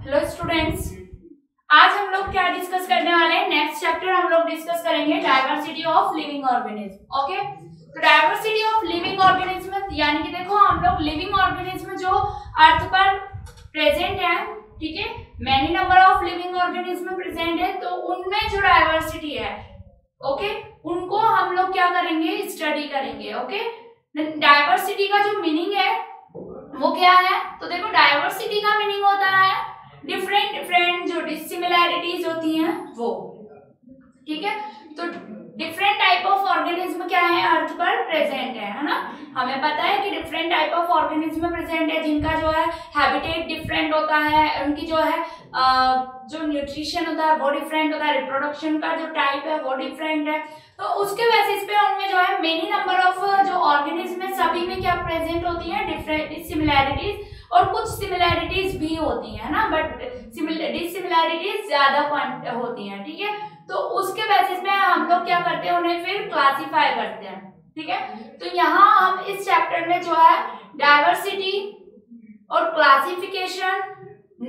Hello students, आज हम लोग क्या डिस्कस करने वाले हैं। नेक्स्ट चैप्टर हम लोग डिस्कस करेंगे diversity of living organism. Okay, तो डाइवर्सिटी ऑफ लिविंग ऑर्गेनिज्म यानी कि देखो हम लोग लिविंग ऑर्गेनिज्म जो अर्थ पर प्रेजेंट है, ठीक है, many number of living organism present है, तो उनमें जो डाइवर्सिटी है, ओके, उनको हम लोग क्या करेंगे, स्टडी करेंगे। ओके, डाइवर्सिटी का जो मीनिंग है वो क्या है, तो देखो डाइवर्सिटी का मीनिंग होता है डिफरेंट डिफरेंट जो डिसिमिलैरिटीज होती हैं वो, ठीक है। तो डिफरेंट टाइप ऑफ ऑर्गेनिज्म क्या है, अर्थ पर प्रेजेंट है ना। हमें पता है कि different type of organism present है जिनका जो है हैबिटेट डिफरेंट होता है, उनकी जो है जो न्यूट्रिशन होता है वो डिफरेंट होता है, रिप्रोडक्शन का जो टाइप है वो डिफरेंट है। तो उसके बेसिस पे उनमें जो है मेनी नंबर ऑफ जो ऑर्गेनिज्म है सभी में क्या प्रेजेंट होती है, डिफरेंट सिमिलैरिटीज, और कुछ सिमिलैरिटीज भी होती है ना, बट डिसिमिलैरिटीज ज्यादा होती हैं, ठीक है। तो उसके बेसिस पे हम लोग क्या करते हैं, उन्हें फिर क्लासिफाई करते हैं, ठीक है। तो यहाँ हम इस चैप्टर में जो है डाइवर्सिटी और क्लासिफिकेशन,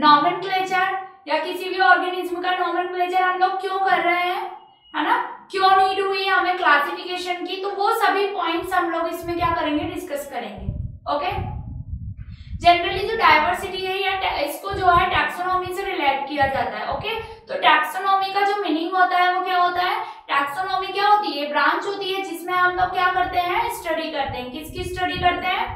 नॉमेनक्लेचर या किसी भी ऑर्गेनिज्म का नॉमेनक्लेचर हम लोग क्यों कर रहे हैं, है ना, क्यों नीड हुई हमें क्लासिफिकेशन की, तो वो सभी पॉइंट्स हम लोग इसमें क्या करेंगे, डिस्कस करेंगे। ओके, जनरली जो डाइवर्सिटी है या इसको जो है टैक्सोनॉमी से रिलेट किया जाता है। ओके, तो टैक्सोनॉमी का जो मीनिंग होता है वो क्या होता है, टैक्सोनॉमी क्या होती है, ब्रांच होती है जिसमें हम लोग क्या करते हैं, स्टडी करते हैं। किसकी स्टडी करते हैं,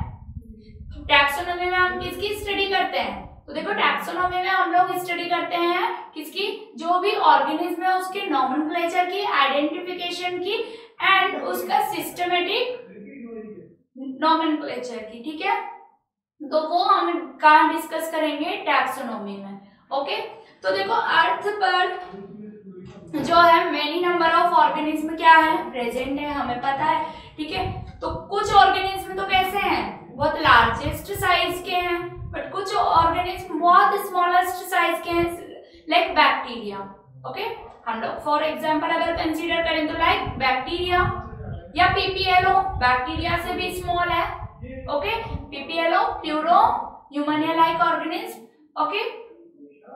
टैक्सोनॉमी में हम किसकी स्टडी करते हैं, तो देखो टैक्सोनॉमी में हम लोग स्टडी करते हैं किसकी, जो भी ऑर्गेनिज्म है उसके नॉमेनक्लेचर की, आइडेंटिफिकेशन की एंड उसका सिस्टमेटिक नॉमेनक्लेचर की, ठीक है। तो वो हम कहाँ डिस्कस करेंगे, टैक्सोनॉमी में। ओके, तो देखो अर्थ पर जो है मेनी नंबर ऑफ ऑर्गेनिज्म क्या है, प्रेजेंट है, हमें पता है, ठीक है। तो कुछ ऑर्गेनिज्म तो कैसे हैं, बहुत लार्जेस्ट साइज के हैं, बट कुछ ऑर्गेनिज्म बहुत स्मॉलेस्ट साइज के हैं, लाइक बैक्टीरिया। ओके, हम लोग फॉर एग्जांपल अगर कंसीडर करें तो लाइक बैक्टीरिया या पीपीएलओ, बैक्टीरिया से भी स्मॉल है। Okay, PPLO pleuro pneumonia like organism. Okay,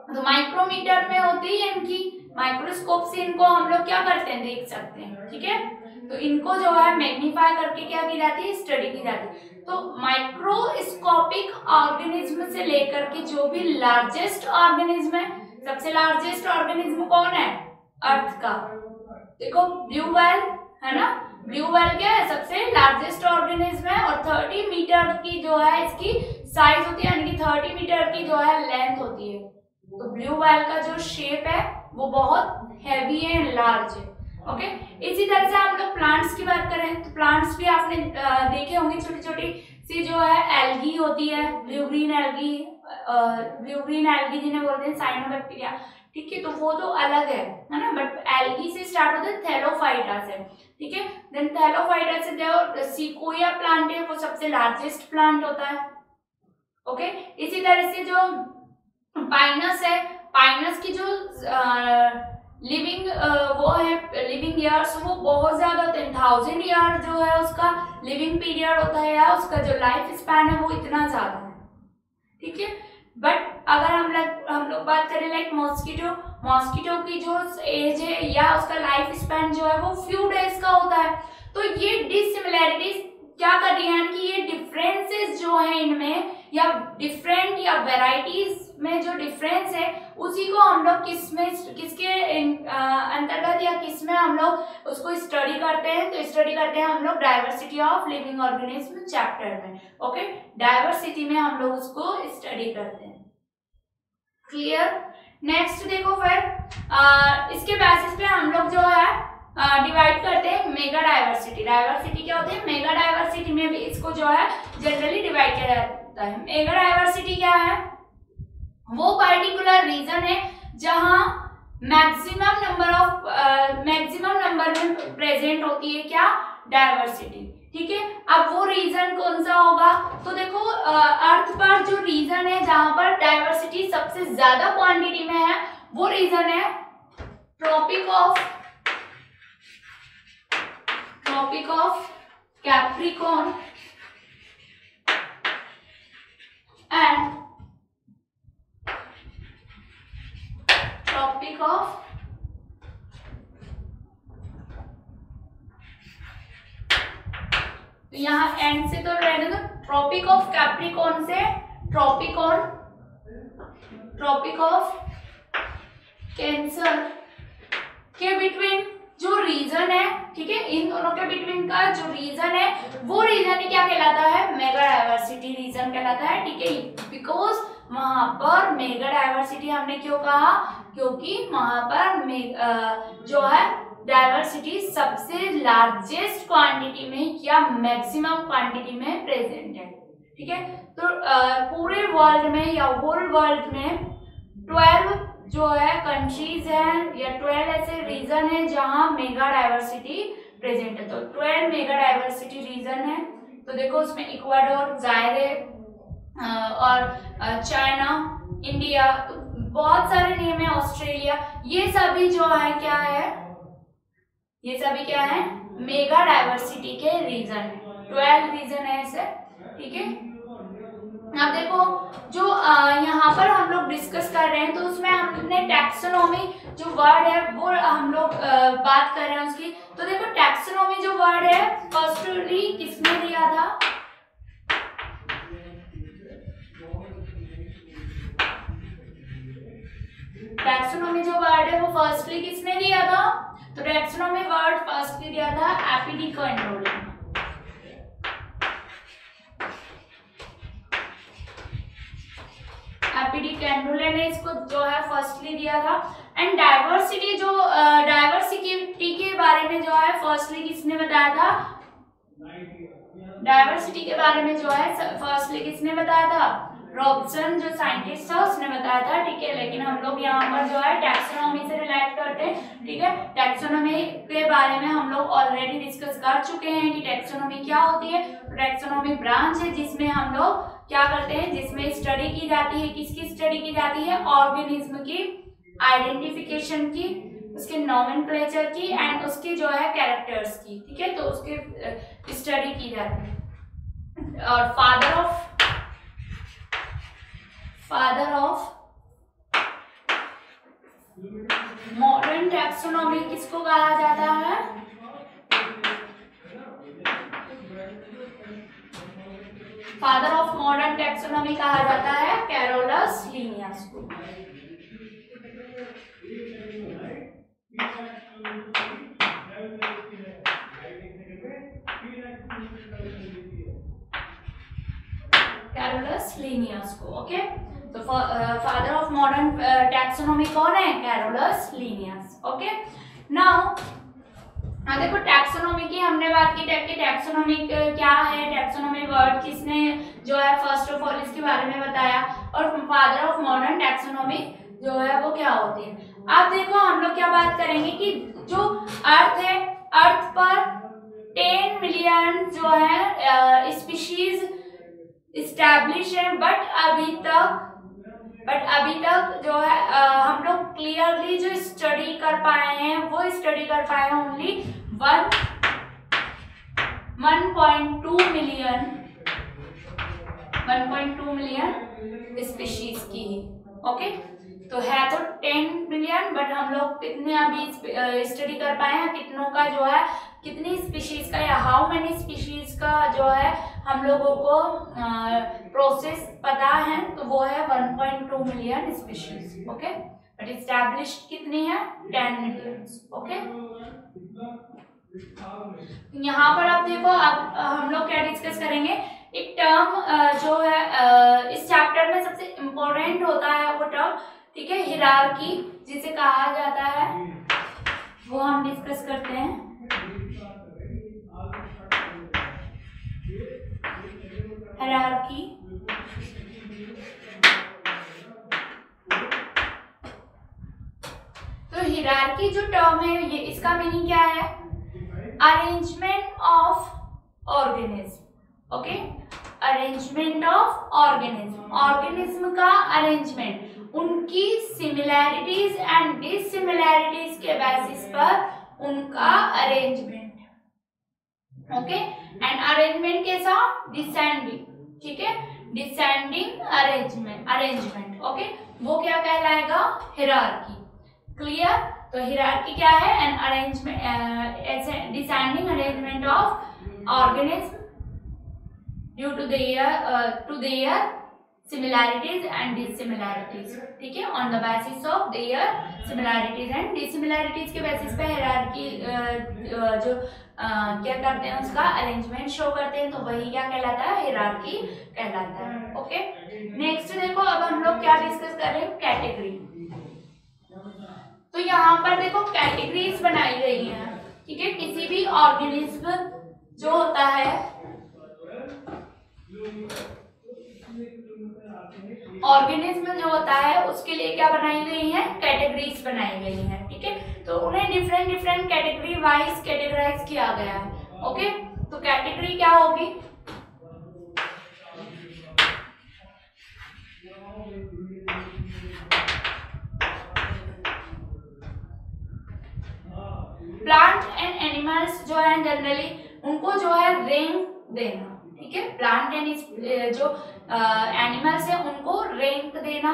तो माइक्रोमीटर में होती है इनकी, माइक्रोस्कोप से इनको हम लोग क्या करते हैं, देख सकते हैं, ठीक है। तो इनको जो है मैग्नीफाई करके क्या की जाती है, स्टडी की जाती है। तो माइक्रोस्कोपिक ऑर्गेनिज्म से लेकर के जो भी लार्जेस्ट ऑर्गेनिज्म है, सबसे लार्जेस्ट ऑर्गेनिज्म कौन है, अर्थ का, देखो ब्लू व्हेल है ना, ब्लू व्हेल क्या है, सबसे लार्जेस्ट ऑर्गेनिज्म है, और 30 मीटर की जो है इसकी साइज होती है, यानी कि 30 मीटर की जो है लेंथ होती है। तो ब्लू व्हेल का जो शेप है वो बहुत हैवी है, लार्ज है। ओके, इसी तरह से हम लोग प्लांट्स की बात करें तो प्लांट्स भी आपने देखे होंगे, छोटी छोटी सी जो है एल्गी होती है, ब्लू ग्रीन एल्गी, जिन्हें बोलते हैं साइनोबैक्टीरिया, ठीक है। तो वो तो अलग है ना, बट एल्गी से स्टार्ट होता है, थैलोफाइटा से, ठीक है। देन थैलोफाइटा से जो सिकोया प्लांट है वो सबसे लार्जेस्ट प्लांट होता है। ओके, इसी तरह से जो पाइनस है, पाइनस की जो लिविंग वो है, लिविंग ईयर्स वो बहुत ज्यादा होते हैं, 1000 ईयर जो है उसका लिविंग पीरियड होता है, या उसका जो लाइफ स्पैन है वो इतना ज्यादा है, ठीक है। बट अगर हम लोग बात करें लाइक मॉस्किटो की जो एज है या उसका लाइफ स्पैन जो है वो फ्यू डेज का होता है। तो ये डिसिमिलैरिटीज क्या कर रही है कि ये डिफरेंसेस जो है इनमें, या डिफरेंट या वेराइटीज में जो डिफरेंस है उसी को हम लोग किसके अंतर्गत या किसमें हम लोग उसको स्टडी करते हैं, तो स्टडी करते हैं हम लोग diversity of living organism chapter में। ओके, डाइवर्सिटी में हम लोग उसको स्टडी करते हैं, क्लियर। नेक्स्ट देखो फिर इसके बेसिस पे हम लोग जो है डिवाइड करते हैं मेगा डाइवर्सिटी। डाइवर्सिटी क्या होती है, मेगा डाइवर्सिटी में भी इसको जो है जनरली डिवाइड किया जाता है। मेगा डाइवर्सिटी क्या है, वो पर्टिकुलर रीजन है जहां मैक्सिमम नंबर में प्रेजेंट होती है क्या, डाइवर्सिटी, ठीक है। अब वो रीजन कौन सा होगा, तो देखो अर्थ पर जो रीजन है जहां पर डाइवर्सिटी सबसे ज्यादा क्वांटिटी में है वो रीजन है tropic of Capricorn and tropic of तो यहाँ एंड से तो रहने दो, ट्रॉपिक ऑफ कैप्रिकॉर्न से ट्रॉपिक ऑफ कैंसर के बिटवीन जो रीजन है, ठीक है, इन दोनों के बिटवीन का जो रीजन है वो रीजन ही क्या कहलाता है, मेगा डायवर्सिटी रीजन कहलाता है, ठीक है, बिकॉज वहां पर मेगा डायवर्सिटी हमने क्यों कहा, क्योंकि वहां पर जो है डायवर्सिटी सबसे लार्जेस्ट क्वांटिटी में या मैक्सिमम क्वांटिटी में प्रेजेंट है, ठीक है। तो पूरे वर्ल्ड में या होल वर्ल्ड में 12 जो है कंट्रीज हैं या 12 ऐसे रीजन है जहां मेगा डायवर्सिटी प्रेजेंट है। तो 12 मेगा डायवर्सिटी रीजन है। तो देखो उसमें इक्वाडोर, जायरे और चाइना, इंडिया, बहुत सारे नेम है, ऑस्ट्रेलिया, ये सभी जो है क्या है, ये सभी क्या है, मेगा डायवर्सिटी के रीजन है। 12 रीजन है ऐसे, ठीक है। अब देखो जो यहाँ पर हम लोग डिस्कस कर रहे हैं तो उसमें हमने टैक्सोनॉमी जो वर्ड है वो हम लोग बात कर रहे हैं उसकी। तो देखो टैक्सोनॉमी जो वर्ड है फर्स्टली किसने दिया था, टैक्सोनॉमी जो वर्ड है वो फर्स्टली किसने दिया था, तो टैक्सोनॉमी वर्ड फर्स्टली दिया था एपी डी कैंडोले। एपी डी कैंडोले ने इसको जो है फर्स्टली दिया था। एंड डाइवर्सिटी जो डाइवर्सिटी के बारे में जो है फर्स्टली किसने बताया था, डाइवर्सिटी के बारे में जो है फर्स्टली किसने बताया था, रॉबसन जो साइंटिस्ट था उसने बताया था, ठीक है। लेकिन हम लोग यहाँ पर जो है टैक्सोनॉमी से रिलेट करते हैं, ठीक है। टैक्सोनॉमी के बारे में हम लोग ऑलरेडी डिस्कस कर चुके हैं कि टैक्सोनॉमी क्या होती है। टैक्सोनॉमी ब्रांच है जिसमें हम लोग क्या करते हैं, जिसमें स्टडी की जाती है, किसकी स्टडी की जाती है, ऑर्गेनिज्म की आइडेंटिफिकेशन की, उसके नॉमेनक्लेचर की एंड उसके जो है कैरेक्टर्स की, ठीक है। तो उसके स्टडी की जाती है। और फादर ऑफ मॉडर्न टैक्सोनॉमी किसको कहा जाता है, फादर ऑफ मॉडर्न टैक्सोनॉमी कहा जाता है कैरोलस लिनियस को। कैरोलस लिनियस को, ओके। तो फादर ऑफ मॉडर्न टैक्सोनॉमी कौन है, कैरोलस लिनियस, ओके। नाउ देखो टैक्सोनॉमी की हमने बात की, टैक्सोनॉमी क्या है, टैक्सोनॉमी वर्ड किसने जो है फर्स्ट ऑफ ऑल इसके बारे में बताया, और फादर ऑफ मॉडर्न टैक्सोनॉमी जो है वो क्या होती है। अब देखो हम लोग क्या बात करेंगे कि जो अर्थ है, अर्थ पर 10 मिलियन जो है स्पीशीज इस्टेब्लिश है, बट अभी तक जो है हम लोग क्लियरली जो स्टडी कर पाए हैं वो स्टडी कर पाए हैं ओनली 1.2 मिलियन स्पीशीज की, ओके। तो है तो 10 बिलियन, बट हम लोग कितने अभी स्टडी कर पाए हैं, कितनों का जो है, कितनी स्पीशीज का या हाउ मेनी स्पीशीज का जो है हम लोगों को प्रोसेस पता है, तो वो है 1.2 million species, okay. But established कितनी है, 10 मिलियन, ओके। यहाँ पर आप देखो, अब हम लोग क्या डिस्कस करेंगे, एक टर्म जो है इस चैप्टर में सबसे इम्पोर्टेंट होता है वो टर्म, ठीक है, हिरार्की जिसे कहा जाता है, वो हम डिस्कस करते हैं। हिरार्की, तो हिरार्की जो टर्म है ये इसका मीनिंग क्या है, arrangement of organism, okay. Arrangement of organism, organism का अरेंजमेंट, उनकी सिमिलैरिटीज एंड डिससिमिलैरिटीज के बेसिस पर उनका अरेंजमेंट, ओके। एंड अरेंजमेंट कैसा, डिसेंडिंग, ठीक है, डिसेंडिंग अरेंजमेंट, ओके, वो क्या कहलाएगा, हिरार्की। क्लियर। तो हिरार्की क्या है? An arrangement descending arrangement of organism due to their similarities and dissimilarities, ठीक है, on the basis of their similarities and dissimilarities के बेसिस पे हायरार्की जो क्या करते हैं उसका अरेंजमेंट शो करते हैं, तो वही क्या कहलाता है? हायरार्की कहलाता है। ओके, नेक्स्ट देखो, अब हम लोग क्या डिस्कस कर रहे हैं? कैटेगरी। तो यहाँ पर देखो कैटेगरीज बनाई गई हैं, ठीक है। किसी भी ऑर्गेनिज्म जो होता है, ऑर्गेनिज्म जो होता है उसके लिए क्या बनाई गई है? कैटेगरीज बनाई गई हैं, ठीक है। तो उन्हें different different category wise categorise किया गया है। ओके, तो कैटेगरी क्या होगी? प्लांट एंड एनिमल्स जो है जनरली उनको जो है रैंक देना, ठीक है। प्लांट एंड जो एनिमल्स है उनको रैंक देना,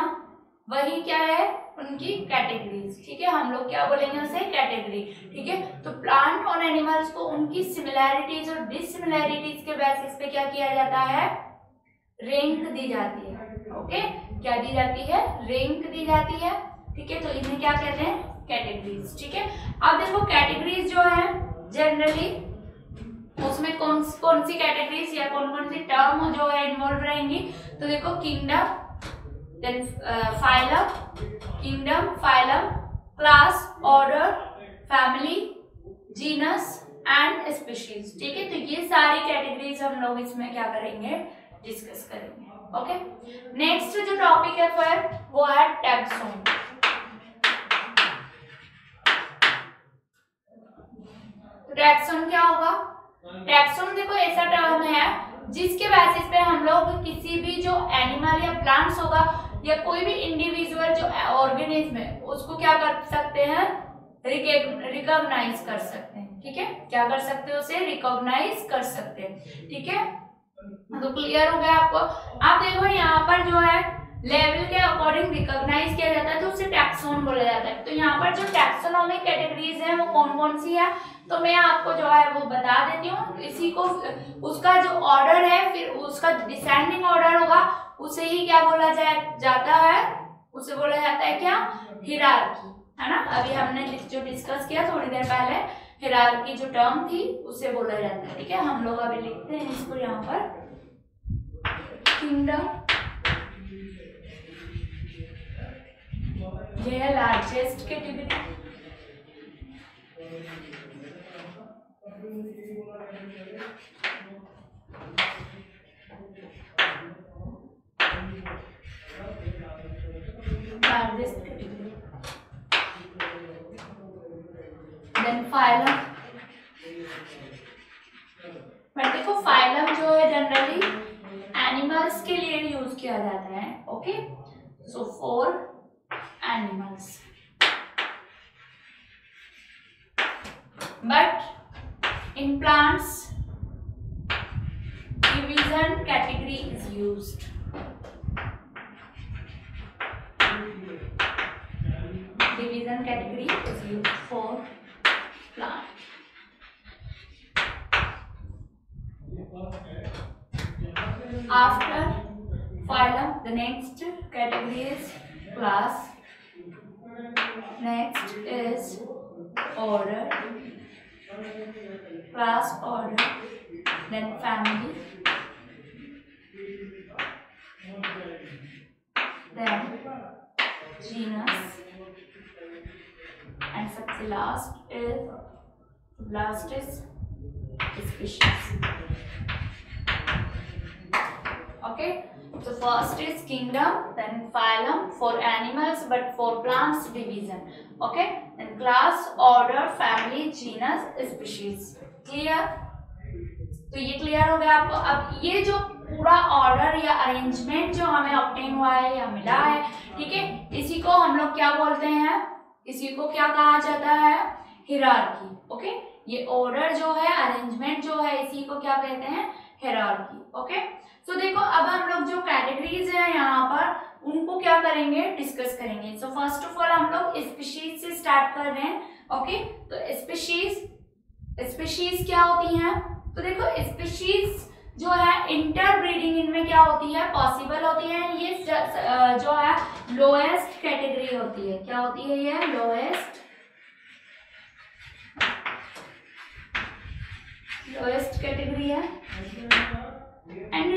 वही क्या है? उनकी कैटेगरीज, ठीक है। हम लोग क्या बोलेंगे उसे? कैटेगरी, ठीक है। तो प्लांट और एनिमल्स को उनकी सिमिलैरिटीज और डिससिमिलैरिटीज के बेसिस पे क्या किया जाता है? रैंक दी जाती है। ओके, क्या दी जाती है? रैंक दी जाती है, ठीक है। तो इन्हें क्या कहते हैं? कैटेगरीज, ठीक है। अब देखो कैटेगरीज जो है जनरली उसमें कौन सी कैटेगरीज या कौन कौन सी टर्म जो है इन्वॉल्व रहेंगी? तो देखो kingdom, then phylum, kingdom, phylum, class, order, family, genus and species, ठीक है। तो ये सारी कैटेगरीज हम लोग इसमें क्या करेंगे? डिस्कस करेंगे। ओके, नेक्स्ट जो टॉपिक है फिर वो है टैक्सोन। टैक्सोन क्या होगा? टैक्सोन देखो ऐसा टर्म है जिसके बेसिस पे हम लोग किसी भी जो एनिमल या प्लांट्स होगा या कोई भी इंडिविजुअल जो ऑर्गेनिज्म है उसको क्या कर सकते हैं? रिकॉग्नाइज कर सकते हैं, ठीक है। क्या कर सकते हैं? उसे रिकॉग्नाइज कर सकते हैं, ठीक है। तो क्लियर हो गया आपको? आप देखो यहाँ पर जो है लेवल के अकॉर्डिंग रिकॉग्नाइज किया जाता है तो उसे टैक्सोन बोला जाता है। तो यहाँ पर जो टैक्सोनॉमिक कैटेगरीज है वो कौन कौन सी है तो मैं आपको जो है वो बता देती हूँ। इसी को उसका जो ऑर्डर है फिर उसका डिसेंडिंग ऑर्डर होगा, उसे ही क्या बोला जाता है? उसे बोला जाता है क्या? हिरार्की, है ना। अभी हमने जो डिस्कस किया थोड़ी देर पहले, हिरार्की जो टर्म थी उसे बोला जाता है, ठीक है। हम लोग अभी लिखते हैं इसको यहाँ पर, किंगडम ये है largest category, largest category, then phylum. But देखो फाइलम जो है जनरली एनिमल्स के लिए यूज किया जाता है, okay. So for animals, but in plants division category is used. Division category is used for plant. After phylum, the next category is class. Next is order, class, order, then family, then genus, and सबसे last is species. Okay, so first is kingdom, then phylum for animals, but for plants division. Okay, then class, order, family, genus, species. Clear? तो ये clear हो गया आपको। अब ये जो पूरा ऑर्डर या अरेंजमेंट जो हमें ऑब्टेन हुआ है या मिला है, ठीक है, इसी को हम लोग क्या बोलते हैं? इसी को क्या कहा जाता है? हिरार्की। ओके, ये ऑर्डर जो है, अरेंजमेंट जो है, इसी को क्या कहते हैं? हायरार्की। ओके, सो देखो अब हम लोग जो कैटेगरीज है यहाँ पर उनको क्या करेंगे, डिस्कस करेंगे। सो फर्स्ट ऑफ ऑल हम लोग स्पीशीज से स्टार्ट कर रहे हैं। ओके, तो स्पीशीज क्या होती हैं, तो देखो स्पीशीज जो है इंटरब्रीडिंग इनमें क्या होती है, पॉसिबल होती है। ये जो है लोएस्ट कैटेगरी होती है। क्या होती है ये, लोएस्ट कैटेगरी है। एंड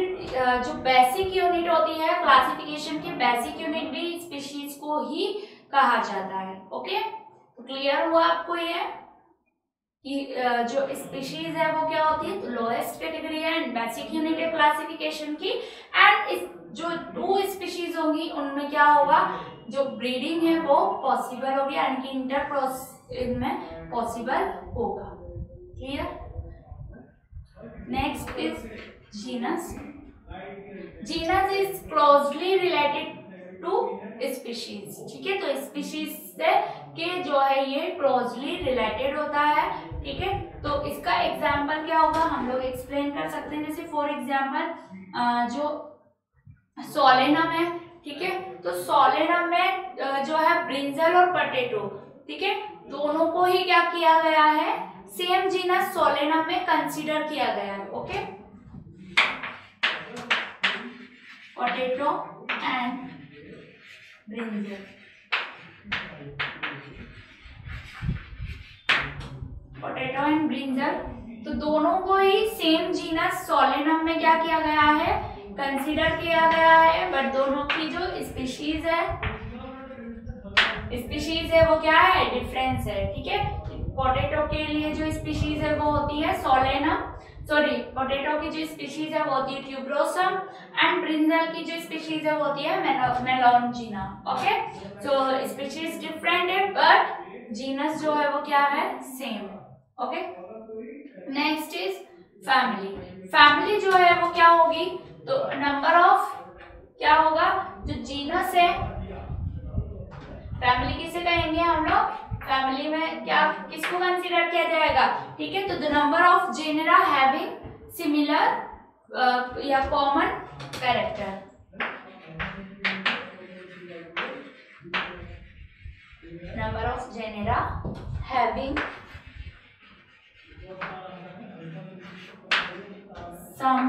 जो बेसिक यूनिट होती है क्लासिफिकेशन की, बेसिक यूनिट भी स्पीशीज को ही कहा जाता है। ओके, तो क्लियर हुआ आपको ये कि जो स्पीशीज है वो क्या होती है, तो लोएस्ट कैटेगरी है एंड बेसिक यूनिट है क्लासिफिकेशन की। एंड जो 2 स्पीशीज होंगी उनमें क्या होगा, जो ब्रीडिंग है वो पॉसिबल होगी, यानी कि इंटर इनमें पॉसिबल होगा। Clear. Next is genus. Genus is closely related to species. ठीक है, तो स्पीशीज से के जो है ये क्लोजली रिलेटेड होता है। ठीक है, तो इसका एग्जाम्पल क्या होगा, हम लोग एक्सप्लेन कर सकते हैं। जैसे फॉर एग्जाम्पल जो सोलेनम है, ठीक है, तो सोलेनम में जो है ब्रिंजल और पोटैटो, ठीक है, दोनों को ही क्या किया गया है, सेम जीनस सोलेनम में कंसीडर किया गया है। Okay, potato and brinjal, potato and brinjal, तो दोनों को ही सेम जीनस सोलेनम में क्या किया गया है, कंसीडर किया गया है। बट दोनों की जो स्पीशीज है वो क्या है, डिफरेंस है। ठीक है, पोटैटो के लिए जो स्पीशीज है वो होती है सोलेनम, सॉरी पोटैटो की जो स्पीशीज है वो होती है ट्यूबरोसम एंड ब्रिंजल की जो स्पीशीज है वो होती है मेलॉन्जिना। ओके, सो स्पीशीज डिफरेंट है बट जीनस जो है वो क्या है, same. Okay, next is family. Family जो है वो क्या होगी, तो नंबर ऑफ क्या होगा, जो जीनस है, फैमिली किसे कहेंगे हम लोग, फैमिली में क्या किसको कंसीडर किया जाएगा। ठीक है, तो the number of genera having similar या common character, number of genera having some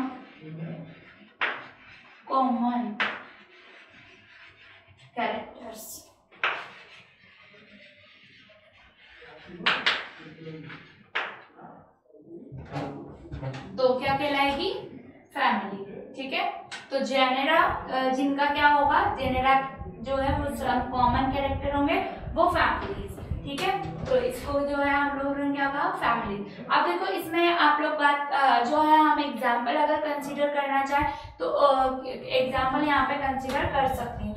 common characters। तो क्या कहलाएगी, फैमिली। ठीक है, तो जेनेरा जिनका क्या होगा, जेनेरा जो है वो कॉमन कैरेक्टर होंगे वो फैमिली। ठीक है, तो इसको जो है हम लोगों ने क्या कहा, फैमिली। अब देखो इसमें आप लोग बात जो है हम एग्जाम्पल अगर कंसीडर करना चाहे तो एग्जाम्पल यहाँ पे कंसीडर कर सकते हैं।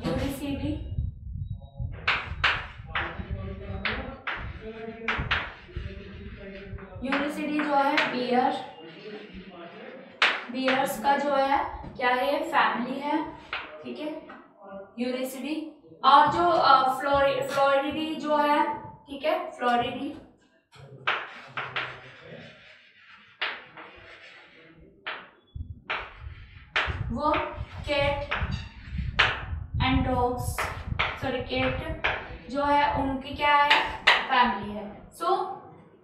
यूनिसिडी जो है बियर्स का जो है क्या है, फैमिली है। ठीक है, यूनिसिडी, और जो फ्लोरिडी जो है, ठीक है, फ्लोरिडी वो cat and dogs, sorry cat जो है उनकी क्या है, फैमिली है। सो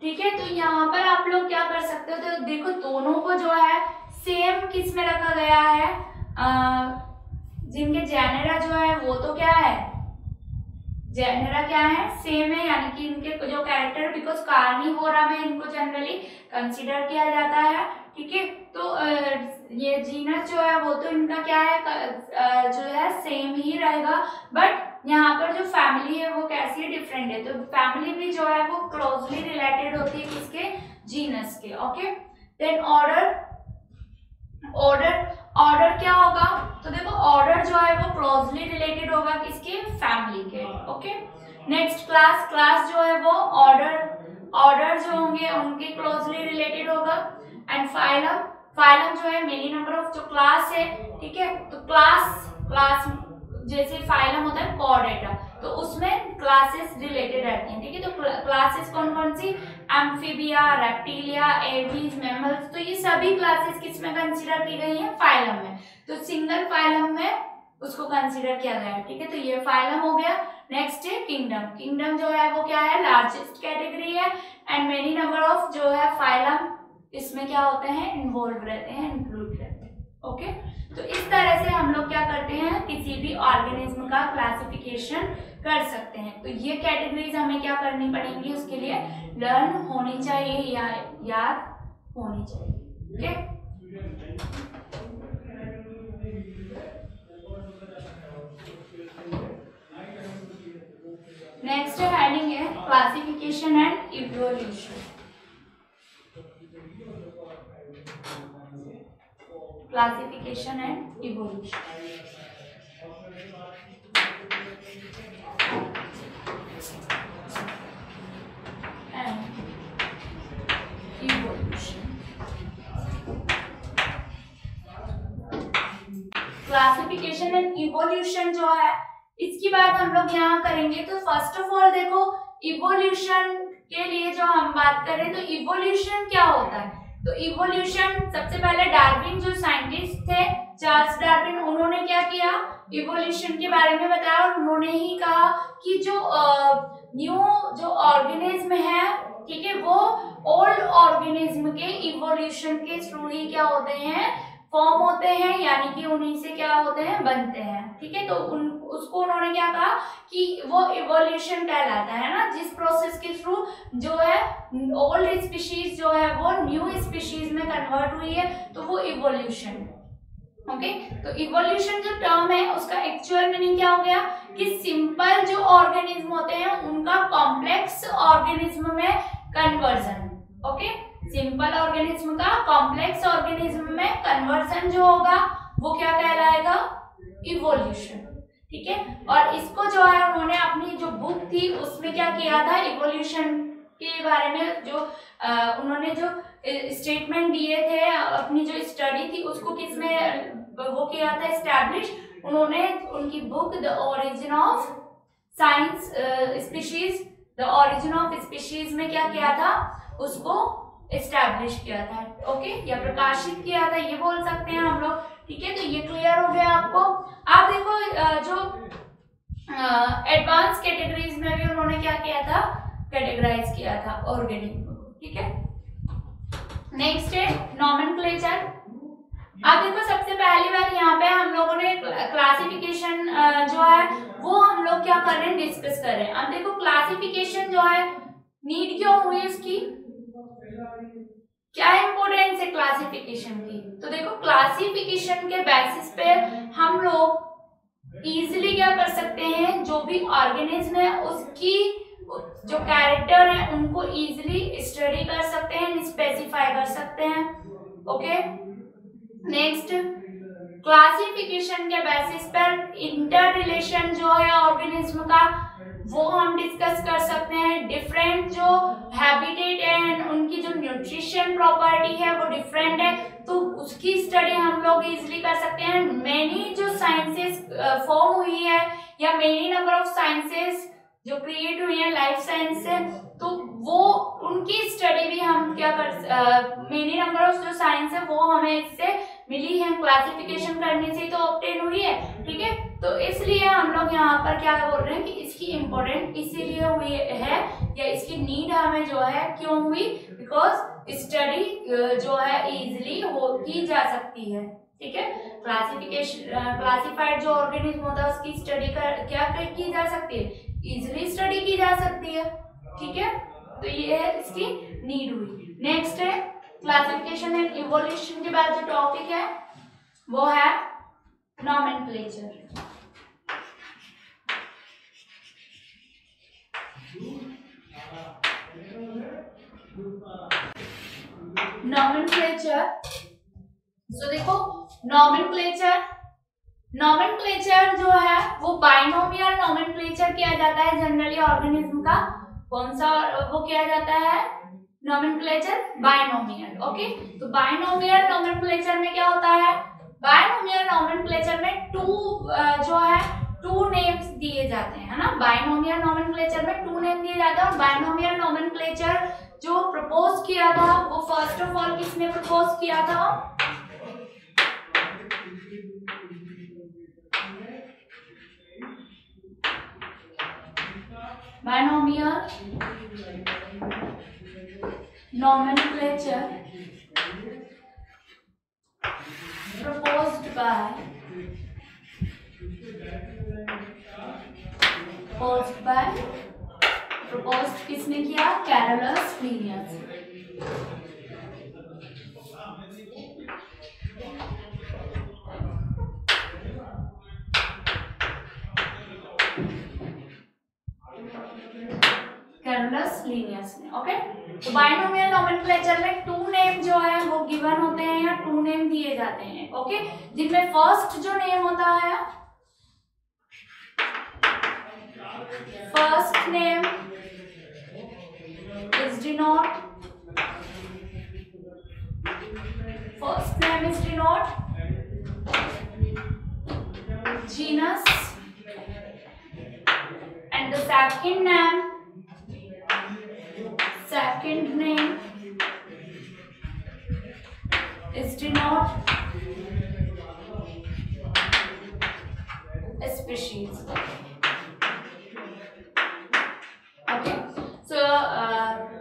ठीक है, तो यहाँ पर आप लोग क्या कर सकते हो, तो देखो दोनों को जो है सेम किस में रखा गया है, जिनके जेनेरा जो है वो तो क्या है, जेनेरा क्या है, सेम है, यानी कि इनके जो कैरेक्टर, बिकॉज कार्निवोरा में इनको जनरली कंसीडर किया जाता है। ठीक है, तो ये जीनस जो है वो तो इनका क्या है, जो है सेम ही रहेगा, बट यहाँ पर जो फैमिली है वो कैसी है, डिफरेंट है। तो फैमिली भी जो है वो क्लोजली रिलेटेड होती है किसके, जीनस के। ओके, देन ऑर्डर क्या होगा, तो देखो ऑर्डर जो है वो क्लोजली रिलेटेड होगा किसके, फैमिली के। ओके, नेक्स्ट क्लास जो है वो ऑर्डर जो होंगे उनके क्लोजली रिलेटेड होगा। एंड फाइलम जो है मेनी नंबर ऑफ जो क्लास है। ठीक है, तो क्लास जैसे फाइलम होता है कॉर्डेटा, तो उसमें क्लासेस रिलेटेड रहती हैं, ठीक है। तो क्लासेस कौन कौन सी, एम्फीबिया, रेप्टिलिया, एविज, मैमल्स, तो ये सभी क्लासेस किस में कंसीडर की गई हैं, फाइलम में। तो सिंगल फाइलम में उसको कंसीडर किया गया है, ठीक है। तो ये फाइलम हो गया। नेक्स्ट है किंगडम। किंगडम जो है वो क्या है, लार्जेस्ट कैटेगरी है एंड मेनी नंबर ऑफ जो है फाइलम इसमें क्या होते हैं, इन्वॉल्व रहते हैं, इंक्लूड रहते हैं, ओके। तो इस तरह से हम लोग क्या करते हैं, किसी भी ऑर्गेनिज्म का क्लासिफिकेशन कर सकते हैं। तो ये कैटेगरीज हमें क्या करनी पड़ेंगी, उसके लिए लर्न होनी चाहिए या याद होनी चाहिए, ओके। नेक्स्ट हेडिंग है classification and evolution. Classification and evolution. Classification and evolution जो है, इसकी बात हम लोग यहाँ करेंगे। तो फर्स्ट ऑफ ऑल देखो, इवोल्यूशन के लिए जो हम बात करें, तो इवोल्यूशन क्या होता है। तो इवोल्यूशन सबसे पहले डार्विन जो साइंटिस्ट थे, चार्ल्स डार्विन, उन्होंने क्या किया, इवोल्यूशन के बारे में बताया और उन्होंने ही कहा कि जो न्यू जो ऑर्गेनिज्म है, ठीक है, वो ओल्ड ऑर्गेनिज्म के इवोल्यूशन के थ्रू ही क्या होते हैं, फॉर्म होते हैं, यानी कि उन्हीं से क्या होते हैं, बनते हैं, ठीक है। तो उसको उन्होंने क्या कहा कि वो इवोल्यूशन कहलाता है ना, जिस प्रोसेस के थ्रू जो है ओल्ड स्पीशीज जो है वो न्यू स्पीशीज में कन्वर्ट हुई है, तो वो इवोल्यूशन, ओके। तो इवोल्यूशन जो टर्म है उसका एक्चुअल मीनिंग क्या हो गया कि सिंपल जो ऑर्गेनिज्म होते हैं उनका कॉम्प्लेक्स ऑर्गेनिज्म में कन्वर्जन, ओके। सिंपल ऑर्गेनिज्म का कॉम्प्लेक्स ऑर्गेनिज्म में कन्वर्जन जो होगा वो क्या कहलाएगा, इवोल्यूशन, ठीक है। और इसको जो है उन्होंने अपनी जो बुक थी उसमें क्या किया था, इवोल्यूशन के बारे में जो उन्होंने जो स्टेटमेंट दिए थे, अपनी जो स्टडी थी उसको किसमें वो किया था, एस्टैब्लिश, उन्होंने उनकी book the origin of science species, the origin of species में क्या किया था, उसको एस्टैब्लिश किया था, ओके, या प्रकाशित किया था, ये बोल सकते हैं हम लोग, ठीक है। तो ये क्लियर हो गया आपको। आप देखो जो एडवांस कैटेगरीज में भी उन्होंने क्या किया था, कैटेगराइज किया था ऑर्गेनिज्म को, ठीक है। नेक्स्ट है नॉमेनक्लेचर। अब देखो सबसे पहली बार यहाँ पे हम लोगों ने क्लासिफिकेशन जो है वो हम लोग क्या कर रहे हैं, डिस्कस कर रहे हैं। अब देखो क्लासिफिकेशन जो है नीड क्यों हुई इसकी, क्या इंपॉर्टेंस है क्लासिफिकेशन की। तो देखो क्लासिफिकेशन के बेसिस पे हम लोग इजीली क्या कर सकते हैं, जो भी ऑर्गेनिज्म है उसकी जो कैरेक्टर है उनको इजीली स्टडी कर सकते हैं, स्पेसिफाई कर सकते हैं, ओके। नेक्स्ट, क्लासिफिकेशन के बेसिस पर इंटर रिलेशन जो है ऑर्गेनिज्म का वो हम डिस्कस कर सकते हैं। डिफरेंट जो हैबिटेट एंड उनकी जो न्यूट्रिशन प्रॉपर्टी है वो डिफरेंट है, तो उसकी स्टडी हम लोग इजीली कर सकते हैं। मेनी जो साइंसेस फॉर्म हुई है या मेनी नंबर ऑफ साइंसेस जो क्रिएट हुई है लाइफ साइंस से, तो वो उनकी स्टडी भी हम क्या कर मेनी नंबर ऑफ जो साइंस है वो हमें इससे मिली है, क्लासिफिकेशन करने से तो ऑब्टेन हुई है, ठीक है। तो इसलिए हम लोग यहाँ पर क्या बोल रहे हैं कि इसकी इम्पोर्टेंट इसीलिए हुई है या इसकी नीड हमें जो है क्यों हुई, बिकॉज स्टडी जो है इजीली की जा सकती है, ठीक है। क्लासिफिकेशन क्लासिफाइड जो ऑर्गेनिज्म होता है उसकी स्टडी क्या की जा सकती है, इजीली स्टडी की जा सकती है, ठीक है। तो ये है इसकी नीड हुई। नेक्स्ट है क्लासिफिकेशन एंड इवोल्यूशन के बाद जो टॉपिक है वो है नॉमेनक्लेचर। नॉमेनक्लेचर, सो देखो नॉमेनक्लेचर जो है वो बाइनोमियल नॉमेनक्लेचर किया जाता है जनरली ऑर्गेनिज्म का। कौन सा वो किया जाता है, नॉमेनक्लेचर बाइनोमियल, ओके। तो बाइनोमियल नॉमेनक्लेचर में क्या होता है, बाइनोमियल नॉमेनक्लेचर में टू जो है टू नेम्स दिए जाते हैं, है ना। बाइनोमियल नोमेनक्लेचर में टू नेम दिए जाते हैं और बाइनोमियल नोमेनक्लेचर जो प्रपोज किया था वो फर्स्ट ऑफ ऑल किसने प्रपोज किया था? बाइनोमियल नोमेनक्लेचर proposed किसने किया? Carolus Linnaeus. कैरोलस लीनियस ने, ओके। तो बाइनोमियल नोमेनक्लेचर में टू नेम जो है वो गिवन होते हैं या टू नेम दिए जाते हैं, ओके, जिनमें फर्स्ट जो नेम होता है, first name is denote, first name is denote genus and the second name is denote species, okay। So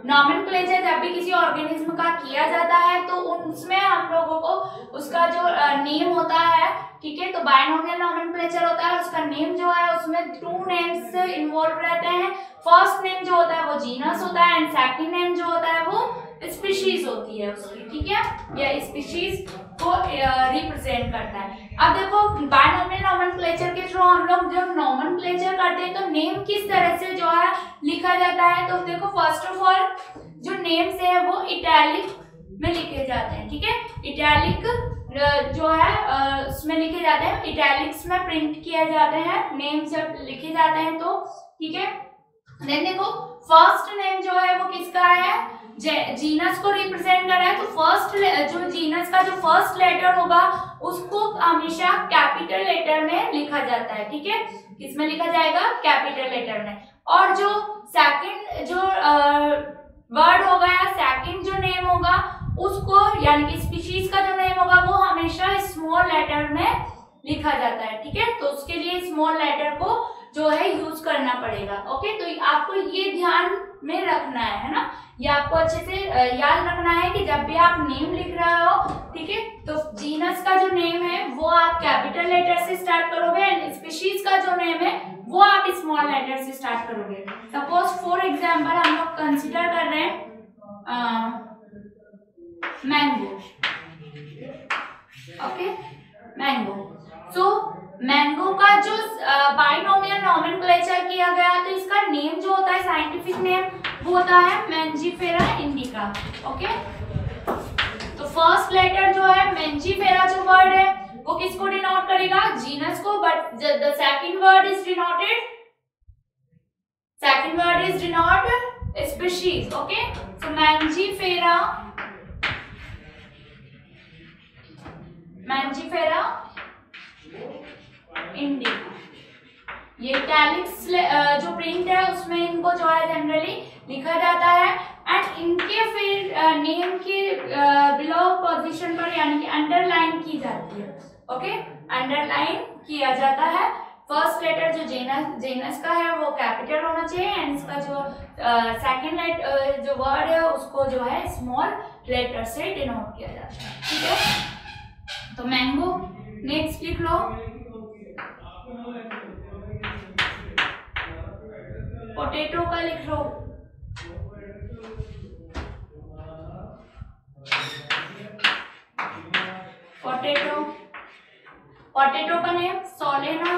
nomenclature जब भी किसी ऑर्गेनिज्म का किया जाता है तो उसमें हम लोगों को उसका जो नेम होता है, ठीक है, तो बाइनोमियल नोमेनक्लेचर होता है, उसका नेम जो है उसमें टू नेम्स इन्वॉल्व रहते हैं। फर्स्ट नेम जो होता है वो जीनस होता है एंड सेकंड नेम जो होता है वो स्पीशीज होती है उसकी, ठीक है, या स्पीशीज को रिप्रेजेंट करता है। अब देखो बाइनोमियल नोमेनक्लेचर के थ्रू हम लोग जब नोमेनक्लेचर करते हैं तो नेम किस तरह से जो है लिखा जाता है, तो देखो फर्स्ट ऑफ ऑल जो नेम्स है वो इटैलिक में लिखे जाते हैं, ठीक है, इटैलिक जो है उसमें लिखे जाते हैं, इटैलिक्स में प्रिंट किए जाते हैं नेम्स जब लिखे जाते हैं तो, ठीक है। देन देखो फर्स्ट नेम जो है वो किसका है? जीनस को रिप्रेजेंट कर रहा है, तो फर्स्ट जो जीनस का जो फर्स्ट लेटर होगा उसको हमेशा कैपिटल लेटर में लिखा जाता है, ठीक है, किसमें लिखा जाएगा? कैपिटल लेटर में। और जो सेकंड जो वर्ड होगा या सेकंड जो नेम होगा उसको यानी कि स्पीशीज का जो नेम होगा वो हमेशा स्मॉल लेटर में लिखा जाता है, ठीक है, तो उसके लिए स्मॉल लेटर को जो है यूज करना पड़ेगा, ओके। तो आपको ये ध्यान में रखना है ना, ये आपको अच्छे से याद रखना है कि जब भी आप नेम लिख रहे हो, ठीक है, तो जीनस का जो नेम है वो आप कैपिटल लेटर से स्टार्ट करोगे एंड स्पीशीज का जो नेम है वो आप स्मॉल लेटर से स्टार्ट करोगे। सपोज फॉर एग्जांपल हम लोग कंसीडर कर रहे हैं मैंगो, ओके, मैंगो। सो मैंगो का जो बाइनोमियल नोमेनक्लेचर किया गया तो इसका नेम जो होता है साइंटिफिक नेम वो होता है मैंजीफेरा इंडिका, ओके। तो फर्स्ट लेटर जो है मैंजीफेरा जो वर्ड है वो किसको डिनोट करेगा? जीनस को, but the second word is denote species, okay. So Mangifera indica, ये इटैलिक्स जो प्रिंट है उसमें इनको जो है जनरली लिखा जाता है एंड इनके फिर नेम के बिलो पोजीशन पर यानी कि अंडरलाइन की जाती है, ओके, अंडरलाइन किया जाता है। फर्स्ट लेटर जो जेनस का है वो कैपिटल होना चाहिए एंड इसका जो सेकंड लेटर जो वर्ड है उसको जो है स्मॉल लेटर से डिनोट किया जाता है, ठीक है। तो मैंगो नेक्स्ट लिख लो, पोटैटो का लिख लो, पोटैटो का नेम सोलेना,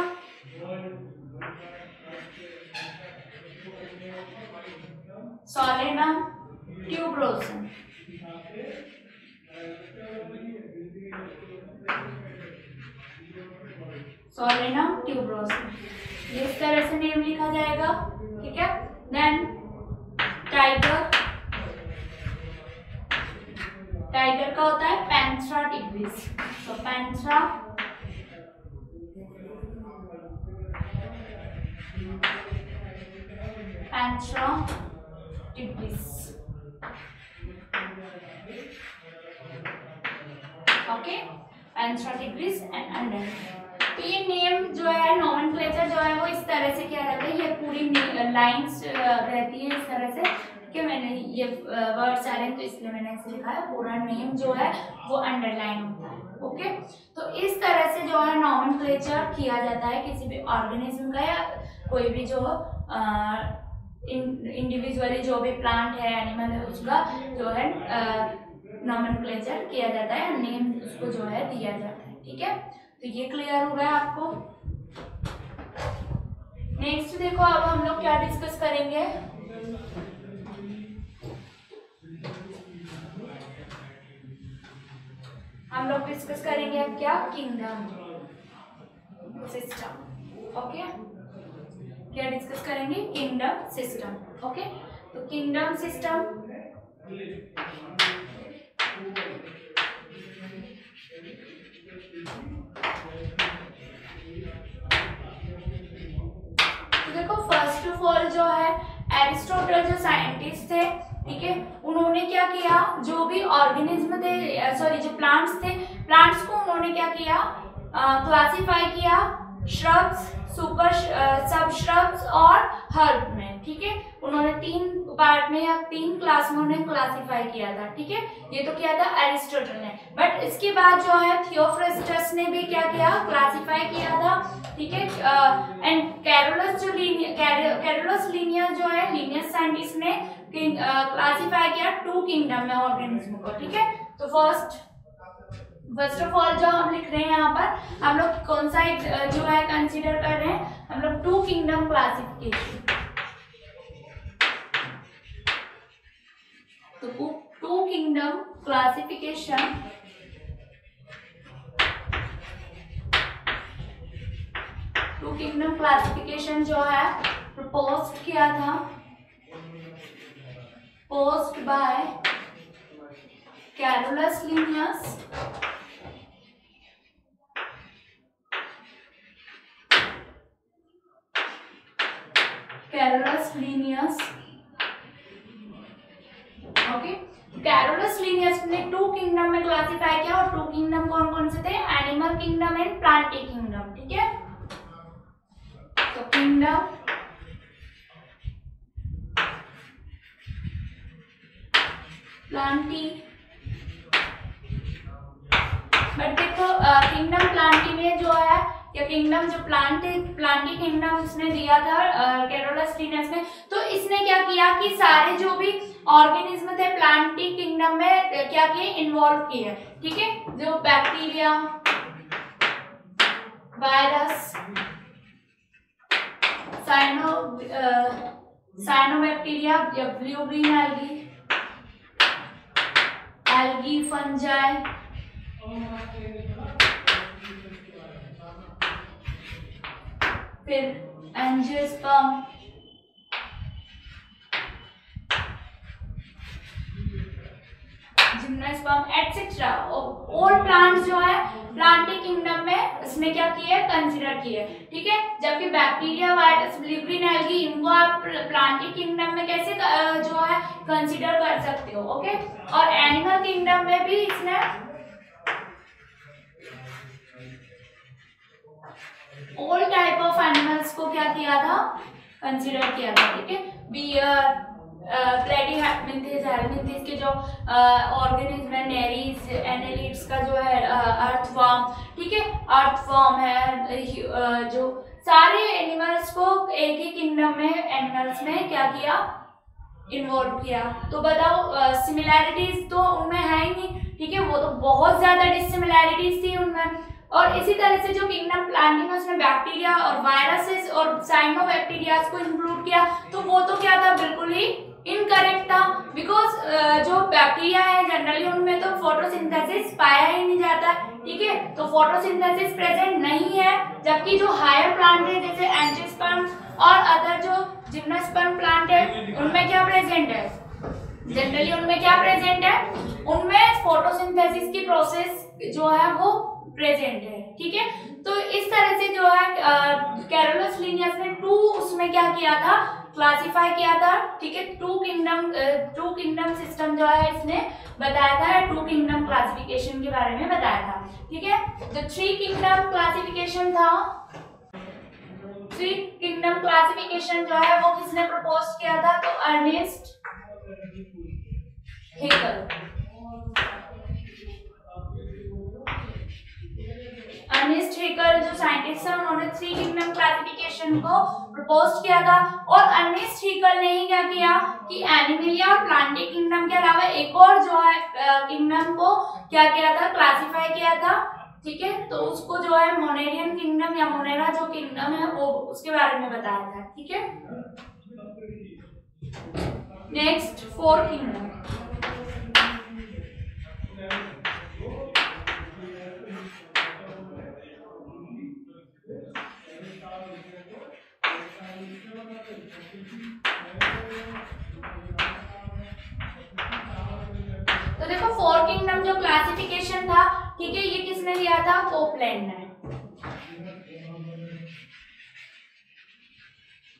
ट्यूबरोसम, सोलेनम ट्यूबरोसम, इस तरह से नेम लिखा जाएगा, ठीक है। देन टाइगर का होता है पैंथेरा टिग्रिस, तो पैंथेरा एंथ्राटिग्रिस। ओके, एंथ्राटिग्रिस एंड अंडर। तो ये नेम जो है, नोमेनक्लेचर जो है वो इस तरह से क्या रहता है, ये पूरी लाइंस रहती है इस तरह से कि मैंने ये वर्ड्स आ रहे हैं तो इसलिए मैंने ऐसे लिखा है, पूरा नेम जो है वो अंडरलाइन होता है। ओके, तो इस तरह से जो है नोमेनक्लेचर किया जाता है किसी भी ऑर्गेनिज्म का या कोई भी जो इंडिविजुअली जो भी प्लांट है, एनिमल है, उसका जो है नोमेनक्लेचर किया जाता है, नेम उसको जो है दिया जाता है। ठीक है, तो ये क्लियर हो गया आपको। नेक्स्ट देखो, अब हम लोग क्या डिस्कस करेंगे। हम लोग डिस्कस करेंगे अब क्या, किंगडम सिस्टम। ओके, क्या डिस्कस करेंगे, किंगडम सिस्टम। ओके, तो किंगडम सिस्टम देखो, फर्स्ट ऑफ ऑल जो है एरिस्टोटल जो साइंटिस्ट थे, ठीक है, उन्होंने क्या किया, जो भी ऑर्गेनिज्म थे, सॉरी जो प्लांट्स थे, प्लांट्स को उन्होंने क्या किया, क्लासिफाई किया श्रब्स, सुपर सब श्रब्स और हर्ब में। ठीक है, उन्होंने 3 पार्ट में या 3 क्लास में उन्हें क्लासिफाई किया था। ठीक है, ये तो किया था एरिस्टोटल ने, बट इसके बाद जो है थियोफ्रास्टस ने भी क्या किया, क्लासिफाई किया था। ठीक है, एंड कैरोलस लीनियस जो है, लीनियस साइंटिस्ट ने क्लासिफाई किया 2 किंगडम में ऑर्गेनिज्म को। ठीक है, तो फर्स्ट ऑफ ऑल जो हम लिख रहे हैं यहाँ पर, हम लोग कौन सा जो है कंसीडर कर रहे हैं, हम लोग 2 किंगडम क्लासिफिकेशन। तो 2 किंगडम क्लासिफिकेशन जो है प्रपोज्ड किया था, post by Carolus Linnaeus okay, Carolus Linnaeus ने 2 किंगडम में क्लासिफाई किया, और 2 किंगडम कौन कौन से थे, animal kingdom and Plantae kingdom. ठीक है, तो किंगडम प्लांटी, बट देखो किंगडम प्लांटी में जो है, या किंगडम जो प्लांटी किंगडम उसने दिया था कैरोलस लीनियस ने, तो इसने क्या किया कि सारे जो भी ऑर्गेनिज्म थे प्लांटी किंगडम में क्या किए, इन्वॉल्व किए। ठीक है, जो बैक्टीरिया, वायरस, साइनोबैक्टीरिया या ब्लू ग्रीन एल्गी, फंजाई, फिर angiosperm, gymnosperm etcetera, all plants जो है प्लांटी किंगडम में इसने क्या किया, कंसीडर किए। ठीक है, जबकि bacteria, virus, blue green algae, इनको आप प्लांटी किंगडम में कैसे जो है कंसीडर कर सकते हो। ओके, और एनिमल किंगडम में भी इसने ऑल टाइप ऑफ एनिमल्स को क्या किया था, कंसीडर किया था। ठीक है, बियर, प्लेटिहेल्मिन्थेस के जो ऑर्गेनिज्म है, नेरीज, एनेलिड्स का जो है अर्थवर्म। ठीक है, अर्थवर्म है, जो सारे एनिमल्स को एक ही किंगडम में एनिमल्स में क्या किया, इन्वॉल्व किया। तो बताओ, सिमिलैरिटीज तो उनमें है ही नहीं। ठीक है, वो तो बहुत ज्यादा डिसिमिलैरिटीज थी उनमें। और इसी तरह से जो किंगडम प्लांटी में उसने बैक्टीरिया और वायरसेस और साइनोबैक्टीरिया को इंक्लूड किया, तो वो तो क्या था, बिल्कुल ही इनकरेक्ट था। बिकॉज जो बैक्टीरिया है जनरली उनमें तो फोटोसिंथेसिस पाया ही नहीं जाता। ठीक है, तो फोटोसिंथेसिस प्रेजेंट नहीं है, जबकि जो हायर प्लांट है जैसे एंजियोस्पर्म और अदर जो जिम्नोस्पर्म प्लांट है, उनमें क्या प्रेजेंट है, जनरली उनमें क्या प्रेजेंट है, उनमें फोटोसिंथेसिस की प्रोसेस जो है वो प्रेजेंट है। ठीक है, तो इस तरह से जो है कैरोलस लीनियस ने 2 उसमें क्या किया था, क्लासिफाई किया था, ठीक है। टू किंगडम सिस्टम जो है इसने बताया था, टू किंगडम क्लासिफिकेशन के बारे में बताया था, ठीक है। जो थ्री किंगडम क्लासिफिकेशन था, थ्री किंगडम क्लासिफिकेशन जो है वो किसने प्रपोज किया था, तो अर्नेस्ट हेगल। अर्नेस्ट हेगल जो साइंटिस्ट है उन्होंने थ्री किंगडम क्लासिफिकेशन को प्रपोज किया था। और अर्नेस्ट हेगल ने ही क्या किया कि एनिमलिया और प्लांटी किंगडम के अलावा एक और जो है किंगडम को क्या किया था, क्लासिफाई किया था, ठीक है। तो उसको जो है मोनेरियन किंगडम या मोनेरा जो किंगडम है वो उसके बारे में बताया था, ठीक है। Next four kingdom. तो देखो फोर किंगडम जो क्लासिफिकेशन था, ठीक है, ये किसने दिया था, कोपलैंड ने।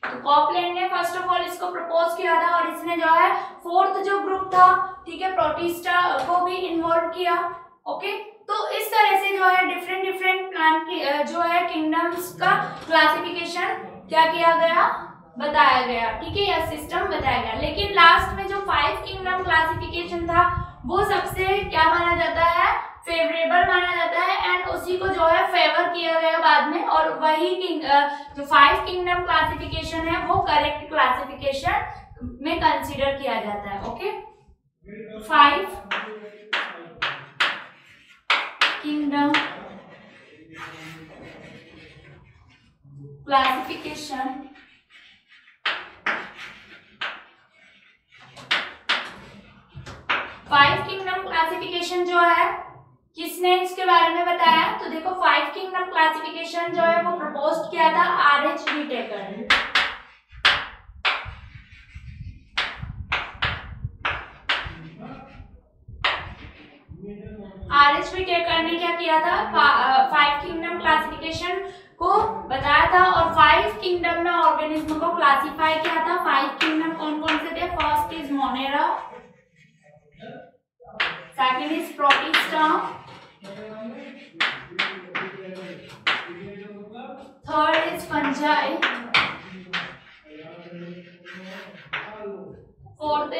तो कोपलैंड ने फर्स्ट ऑफ ऑल इसको प्रपोज किया था और इसने जो है फोर्थ जो ग्रुप था, ठीक है, प्रोटिस्टा को भी इन्वॉल्व किया, ओके। तो इस तरह से जो है डिफरेंट प्लांट की जो है किंगडम्स का क्लासिफिकेशन क्या किया गया, बताया गया, ठीक है, या सिस्टम बताया गया। लेकिन लास्ट में जो फाइव किंगडम क्लासिफिकेशन था वो सबसे क्या माना जाता है, फेवरेबल माना जाता है, एंड उसी को जो है फेवर किया गया बाद में। और वही जो फाइव किंगडम क्लासिफिकेशन है वो करेक्ट क्लासिफिकेशन में कंसीडर किया जाता है, okay. Five kingdom classification five kingdom classification जो है किसने इसके बारे में बताया, तो देखो फाइव किंगडम क्लासिफिकेशन जो है वो प्रपोज किया था आर.एच. व्हिटेकर ने। आर.एच. व्हिटेकर ने क्या किया था, फाइव किंगडम क्लासिफिकेशन को बताया था और फाइव किंगडम में ऑर्गेनिज्म को क्लासिफाई किया था। फाइव किंगडम कौन कौन से थे, first is Monera, second is protista, third is fungi, fourth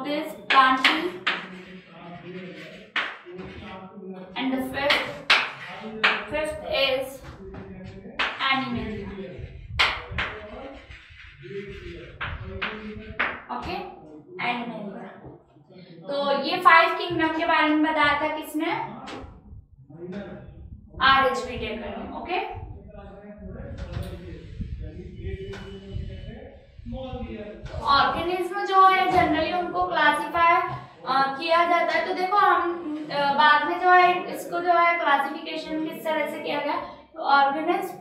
is Plantae, and the fifth is animalia, okay, animalia. तो ये फाइव किंगडम के बारे में बताया था किसने, आर.एच. व्हिटेकर ने, ओके। ऑर्गेनिज्म जो है जनरली उनको क्लासिफाई किया जाता है। तो देखो हम बाद में जो है इसको जो है क्लासिफिकेशन किस तरह से किया गया, तो ऑर्गेनिज्म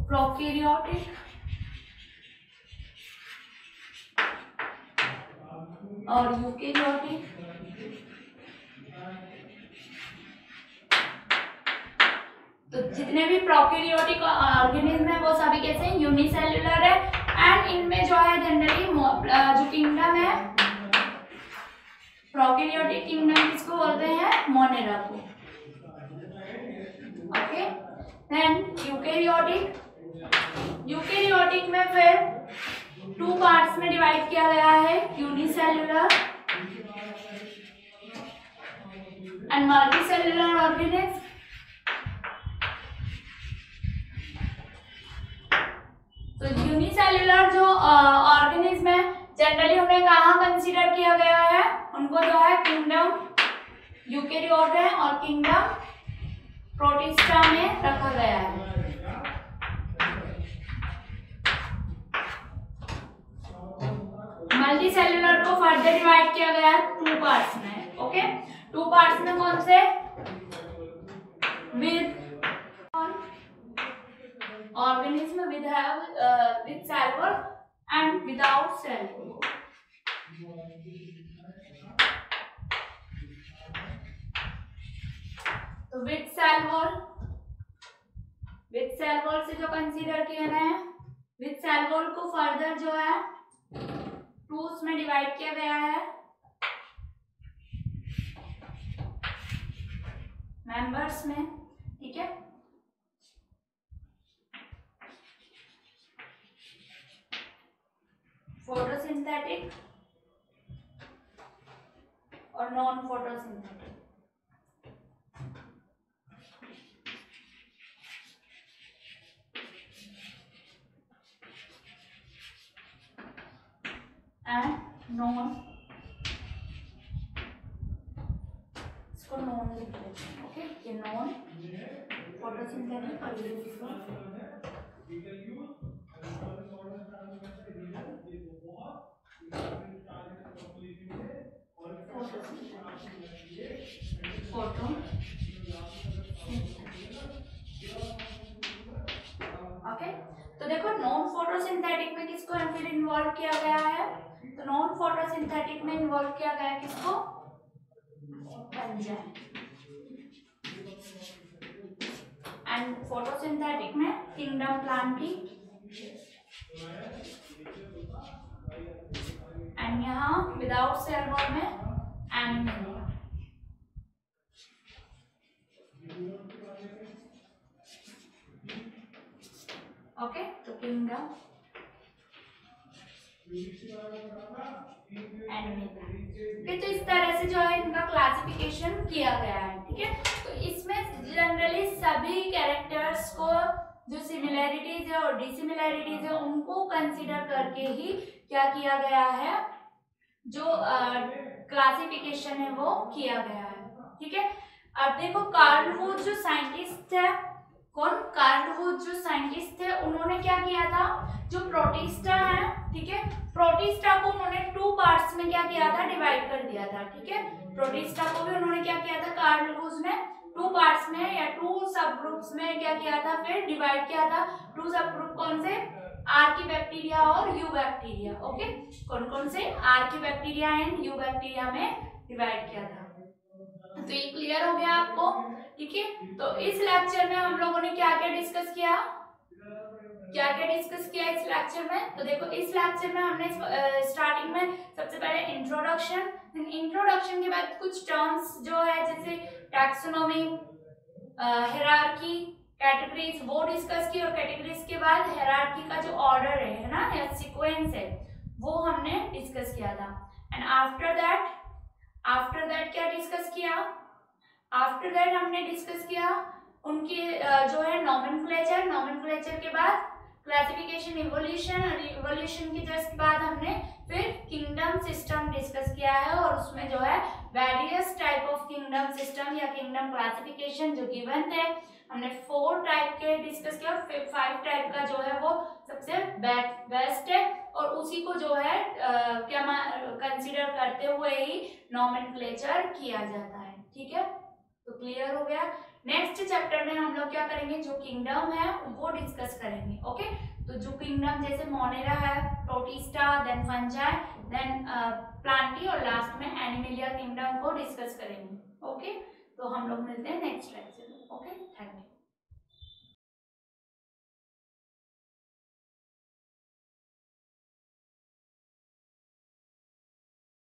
प्रोकैरियोटिक और यूकैरियोटिक। तो जितने भी प्रोकैरियोटिक ऑर्गेनिज्म है वो सभी कैसे हैं, यूनिसेल्युलर है, एंड इनमें जो है जनरली जो किंगडम है प्रोकैरियोटिक किंगडम किसको बोलते हैं, मोनेरा को, ओके। देन यूकैरियोटिक में फिर टू पार्ट्स में डिवाइड किया गया है, यूनिसेल्युलर एंड मल्टीसेल्युलर ऑर्गेनिज्म। तो यूनिसेल्युलर जो ऑर्गेनिज्म है जनरली उन्हें कहाँ कंसीडर किया गया है, उनको जो है किंगडम यूकैरियोट है और किंगडम प्रोटिस्टा में रखा गया है। मल्टीसेल्युलर को फर्दर डिवाइड किया गया है टू पार्ट्स में, ओके। टू पार्ट्स में कौन से, with organism with cell wall and and without cell wall. तो with cell wall, with cell wall से जो कंसीडर किया गया है, विथ सेल वॉल को फर्दर जो है टूल्स में डिवाइड किया गया है, मेंबर्स में, ठीक है। फोटोसिंथेटिक और नॉन फोटोसिंथेटिक। एंड नॉन, इसको नॉन लिख लेते हैं, ओके। ये नॉन फोटोसिंथेटिक और ये फोटो। ओके, तो देखो नॉन फोटोसिंथेटिक में किसको फिर इन्वॉल्व किया गया है, तो नॉन फोटोसिंथेटिक में इन्वॉल्व किया गया है किसको, एंजाइम। एंड फोटोसिंथेटिक में किंगडम प्लांटी, एंड यहाँ विदाउट सेल वॉल में एनिमल। ओके, तो किंगडम एनिमल। तो इस तरह से जो है इनका क्लासिफिकेशन किया गया है, ठीक है। तो इसमें जनरली सभी कैरेक्टर्स को जो सिमिलैरिटीज है और डिसिमिलैरिटीज है उनको कंसीडर करके ही क्या किया गया है, जो क्लासिफिकेशन है वो किया गया है, ठीक है। अब देखो कार्ल वुड जो साइंटिस्ट है, कौन, कार्ल वुड जो साइंटिस्ट थे, उन्होंने क्या किया था, जो प्रोटिस्टा है, ठीक है, प्रोटिस्टा को उन्होंने 2 पार्ट्स में क्या किया था, डिवाइड कर दिया था, ठीक है। प्रोटिस्टा को भी उन्होंने क्या किया था, कार्ल वुड ने 2 पार्ट्स में या 2 सब ग्रुप्स में क्या किया था, फिर डिवाइड किया था। 2 सब ग्रुप कौन से, आर्कीबैक्टीरिया और यूबैक्टीरिया, ओके। कौन कौन से, आर्कीबैक्टीरिया एंड यूबैक्टीरिया में डिवाइड किया था। तो ये क्लियर हो गया आपको, ठीक है। तो इस लेक्चर में हम लोगों ने क्या क्या डिस्कस किया, क्या क्या डिस्कस किया इस लेक्चर में। तो देखो इस लेक्चर में हमने स्टार्टिंग में सबसे पहले इंट्रोडक्शन, इंट्रोडक्शन के बाद कुछ टर्म्स जो है जैसे टैक्सोनॉमी, हायरार्की, कैटेगरीज वो डिस्कस की, और कैटेगरीज के बाद हायरार्की का जो ऑर्डर है ना, या सीक्वेंस है, वो हमने डिस्कस किया था। एंड आफ्टर दैट क्या डिस्कस किया, आफ्टर दैट हमने डिस्कस किया उनकी जो है नॉमेनक्लेचर, नॉमेनक्लेचर के बाद क्लासिफिकेशन, इवोल्यूशन, और इवोल्यूशन के जस्ट बाद हमने फिर किंगडम सिस्टम डिस्कस किया है, और उसमें जो है various type of kingdom system या किंगडम क्लासिफिकेशन जो गिवन थे, हमने 4 टाइप के डिस्कस किया, 5 टाइप का जो है वो सबसे बेस्ट है, और उसी को जो है क्या कंसीडर करते हुए ही नॉमेनक्लेचर किया जाता है, ठीक है। तो क्लियर हो गया। नेक्स्ट चैप्टर में हम लोग क्या करेंगे, जो किंगडम है वो डिस्कस करेंगे, ओके। तो जो किंगडम जैसे मोनेरा है, Protista, then Fungi, then Plantae, और लास्ट में एनिमलिया किंगडम को डिस्कस करेंगे, ओके। तो हम लोग मिलते हैं नेक्स्ट लेक्चर में, ओके। Thank you.